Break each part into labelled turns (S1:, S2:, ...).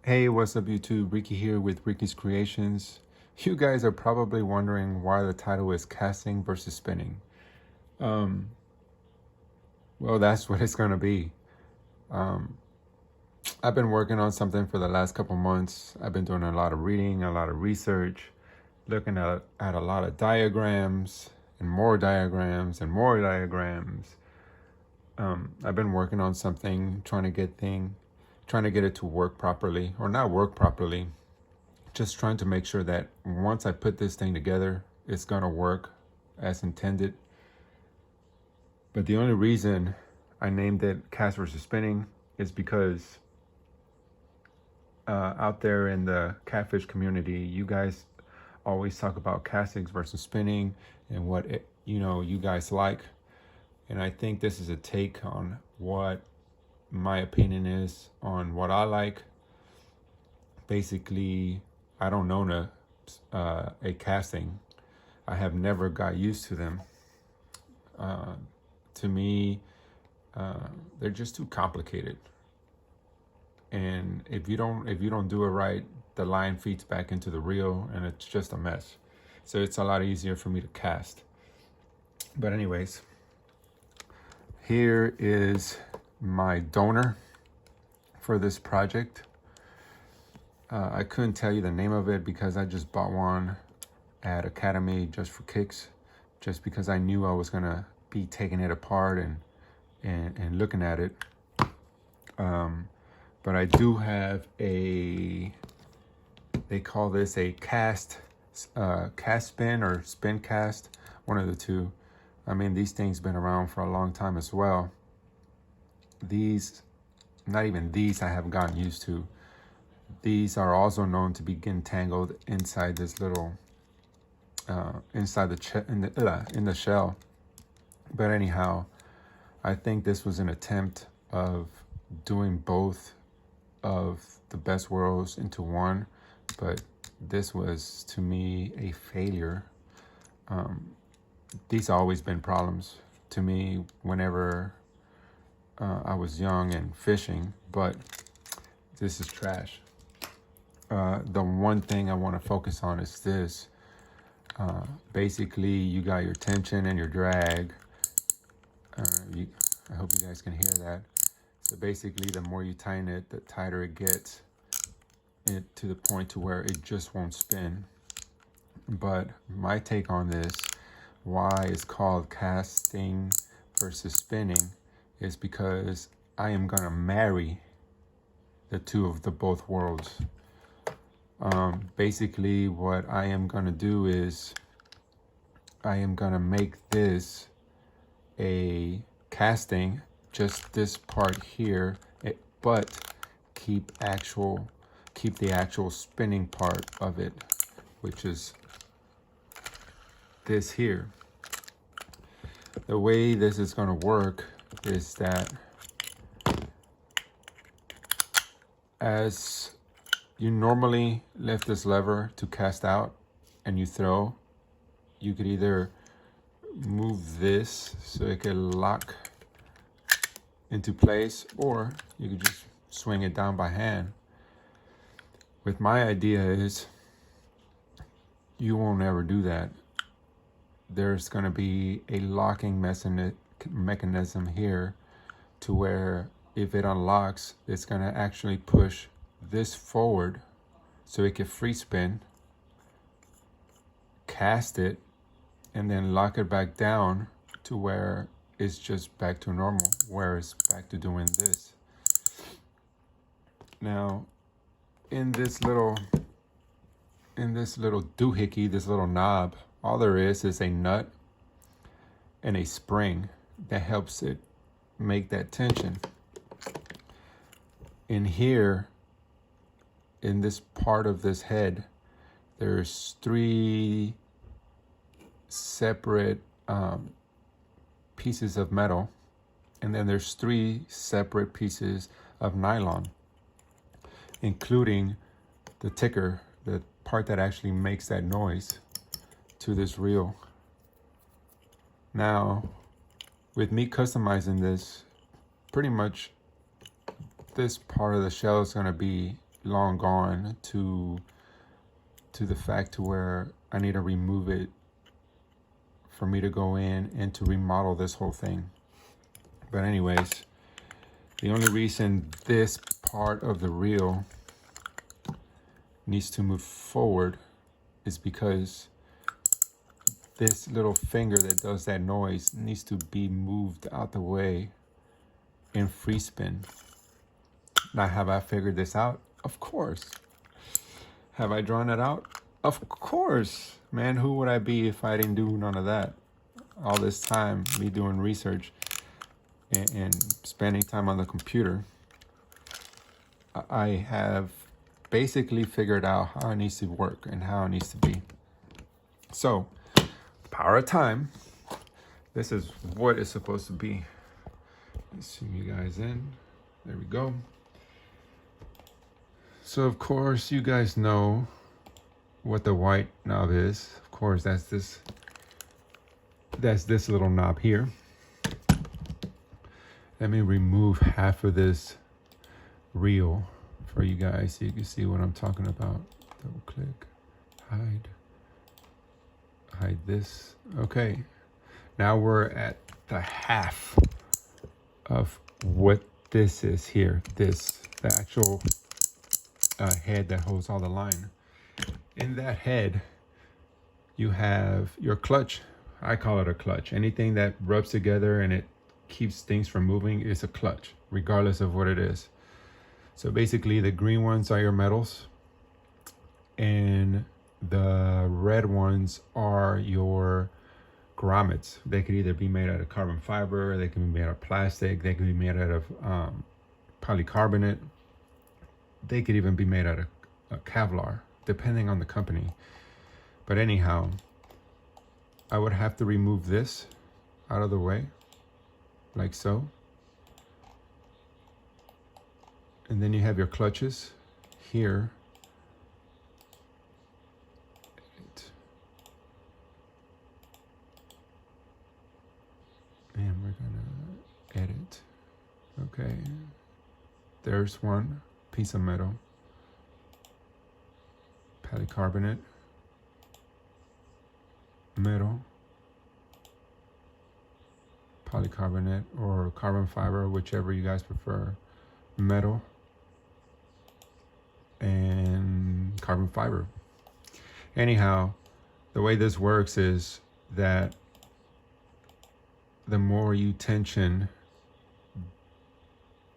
S1: Hey, what's up YouTube? Ricky here with Ricky's Creations. You guys are probably wondering why the title is casting versus spinning. Um, well, that's what it's gonna be. Um, I've been working on something for the last couple months. I've been doing a lot of reading, a lot of research, looking at a lot of diagrams and more diagrams and more diagrams. I've been working on something, trying to get it to work properly, or not work properly, just trying to make sure that once I put this thing together, it's gonna work as intended. But the only reason I named it cast versus spinning is because out there in the catfish community, you guys always talk about castings versus spinning and what you guys like. And I think this is a take on what my opinion is on what I like. Basically, I don't own a casting. I have never got used to them. Uh, to me, they're just too complicated. And if you don't do it right, the line feeds back into the reel, and it's just a mess. So it's a lot easier for me to cast. But anyways, here is my donor for this project. I couldn't tell you the name of it because I just bought one at Academy just for kicks, just because I knew I was gonna be taking it apart and looking at it. But I do have they call this a cast spin or spin cast, one of the two. I mean, these things been around for a long time as well. Not even these I have gotten used to. These are also known to be getting tangled inside this little, inside in the shell. But anyhow, I think this was an attempt of doing both of the best worlds into one, but this was to me a failure. These have always been problems to me whenever I was young and fishing, but this is trash. The one thing I want to focus on is this. Basically, you got your tension and your drag. I hope you guys can hear that. So basically, the more you tighten it, the tighter it gets, to the point to where it just won't spin. But my take on this, why it's called casting versus spinning, is because I am gonna marry the two of the both worlds. Basically, what I am gonna do is I am gonna make this a casting, just this part here, but keep the actual spinning part of it, which is this here. The way this is going to work is that as you normally lift this lever to cast out and you throw, you could either move this so it can lock into place, or you could just swing it down by hand. With my idea is you won't ever do that. There's going to be a locking mechanism here to where if it unlocks, it's going to actually push this forward so it can free spin, cast it, and then lock it back down to where it's just back to normal, where it's back to doing this. Now, in this little doohickey, this little knob, all there is a nut and a spring that helps it make that tension. In here, in this part of this head, there's 3 separate pieces of metal, and then there's 3 separate pieces of nylon, including the ticker, the part that actually makes that noise to this reel. Now, with me customizing this, pretty much this part of the shell is going to be long gone to the fact to where I need to remove it for me to go in and to remodel this whole thing. But anyways, the only reason this part of the reel needs to move forward is because this little finger that does that noise needs to be moved out the way in free spin. Now, have I figured this out? Of course. Have I drawn it out? Of course. Man, who would I be if I didn't do none of that? All this time, me doing research and spending time on the computer, I have basically figured out how it needs to work and how it needs to be. So, power of time. This is what it's supposed to be. Let's zoom you guys in. There we go. So of course you guys know what the white knob is. Of course that's this little knob here. Let me remove half of this reel for you guys so you can see what I'm talking about. Double click, hide this. Okay, now we're at the half of what this is here. The actual head that holds all the line. In that head, you have your clutch. I call it a clutch. Anything that rubs together and it keeps things from moving is a clutch, regardless of what it is. So basically, the green ones are your metals, and the red ones are your grommets. They could either be made out of carbon fiber, they can be made out of plastic, they can be made out of polycarbonate. They could even be made out of Kevlar, depending on the company. But anyhow, I would have to remove this out of the way, like so. And then you have your clutches here. And we're gonna edit. Okay, there's one piece of metal, polycarbonate, metal, polycarbonate, or carbon fiber, whichever you guys prefer, metal, and carbon fiber. Anyhow, the way this works is that the more you tension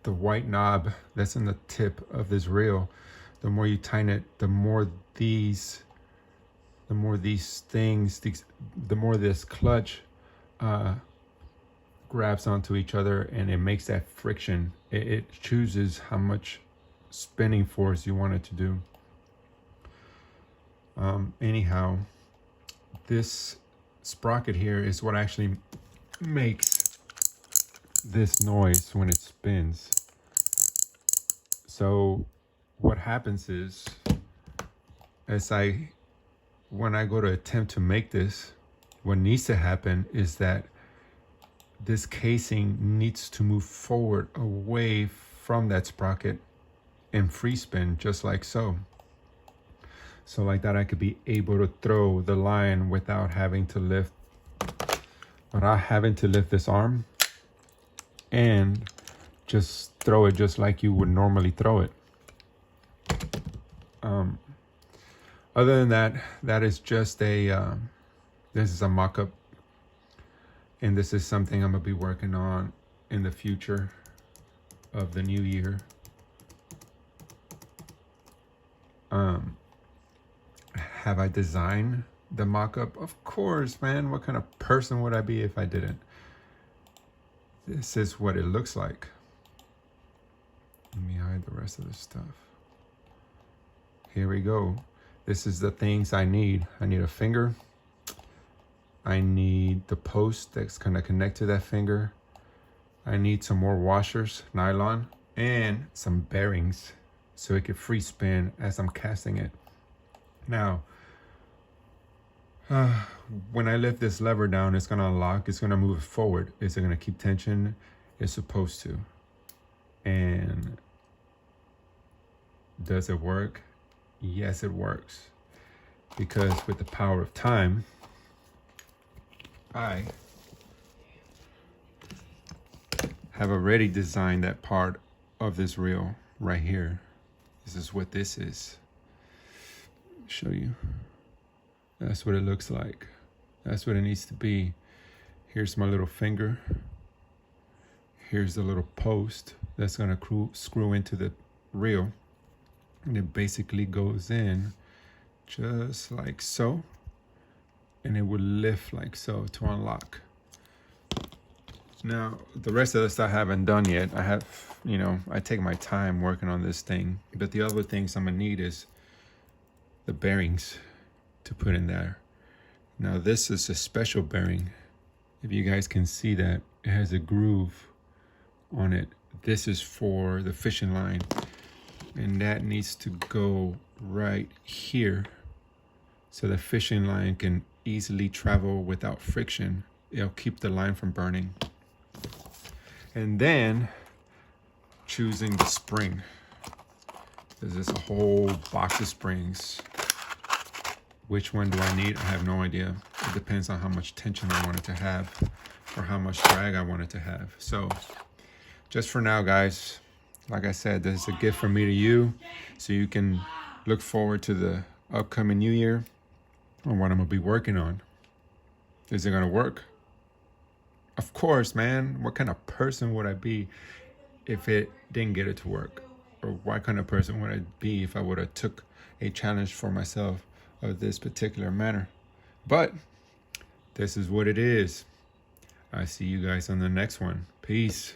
S1: the white knob that's in the tip of this reel, the more you tighten it, the more this clutch grabs onto each other, and it makes that friction. It chooses how much spinning force you want it to do. Anyhow, this sprocket here is what actually makes this noise when it spins. So what happens is, when I go to attempt to make this, what needs to happen is that this casing needs to move forward away from that sprocket and free spin, just like so. So like that, I could be able to throw the line without having to lift this arm, and just throw it just like you would normally throw it. Other than that, that is just this is a mock-up, and this is something I'm gonna be working on in the future of the new year. Have I designed the mock-up? Of course, man. What kind of person would I be if I didn't? This is what it looks like. Let me hide the rest of the stuff. Here we go. This is the things I need. I need a finger. I need the post that's gonna connect to that finger. I need some more washers, nylon, and some bearings so it can free spin as I'm casting it. Now, when I lift this lever down, it's gonna unlock, it's gonna move forward. Is it gonna keep tension? It's supposed to. And Does it work? Yes, it works. Because with the power of time, I have already designed that part of this reel right here. This is what this is. Show you. That's what it looks like. That's what it needs to be. Here's my little finger. Here's the little post that's gonna screw into the reel. And it basically goes in just like so. And it will lift like so to unlock. Now, the rest of the stuff I haven't done yet. I have, I take my time working on this thing. But the other things I'm gonna need is the bearings to put in there. Now, this is a special bearing. If you guys can see that, it has a groove on it. This is for the fishing line. And that needs to go right here. So the fishing line can easily travel without friction. It'll keep the line from burning. And then choosing the spring. There's a whole box of springs. Which one do I need? I have no idea. It depends on how much tension I want it to have or how much drag I want it to have. So just for now, guys, like I said, this is a gift from me to you. So you can look forward to the upcoming new year and what I'm gonna be working on. Is it gonna work? Of course, man. What kind of person would I be if it didn't get it to work? Or what kind of person would I be if I would have took a challenge for myself of this particular manner? But this is what it is. I see you guys on the next one. Peace.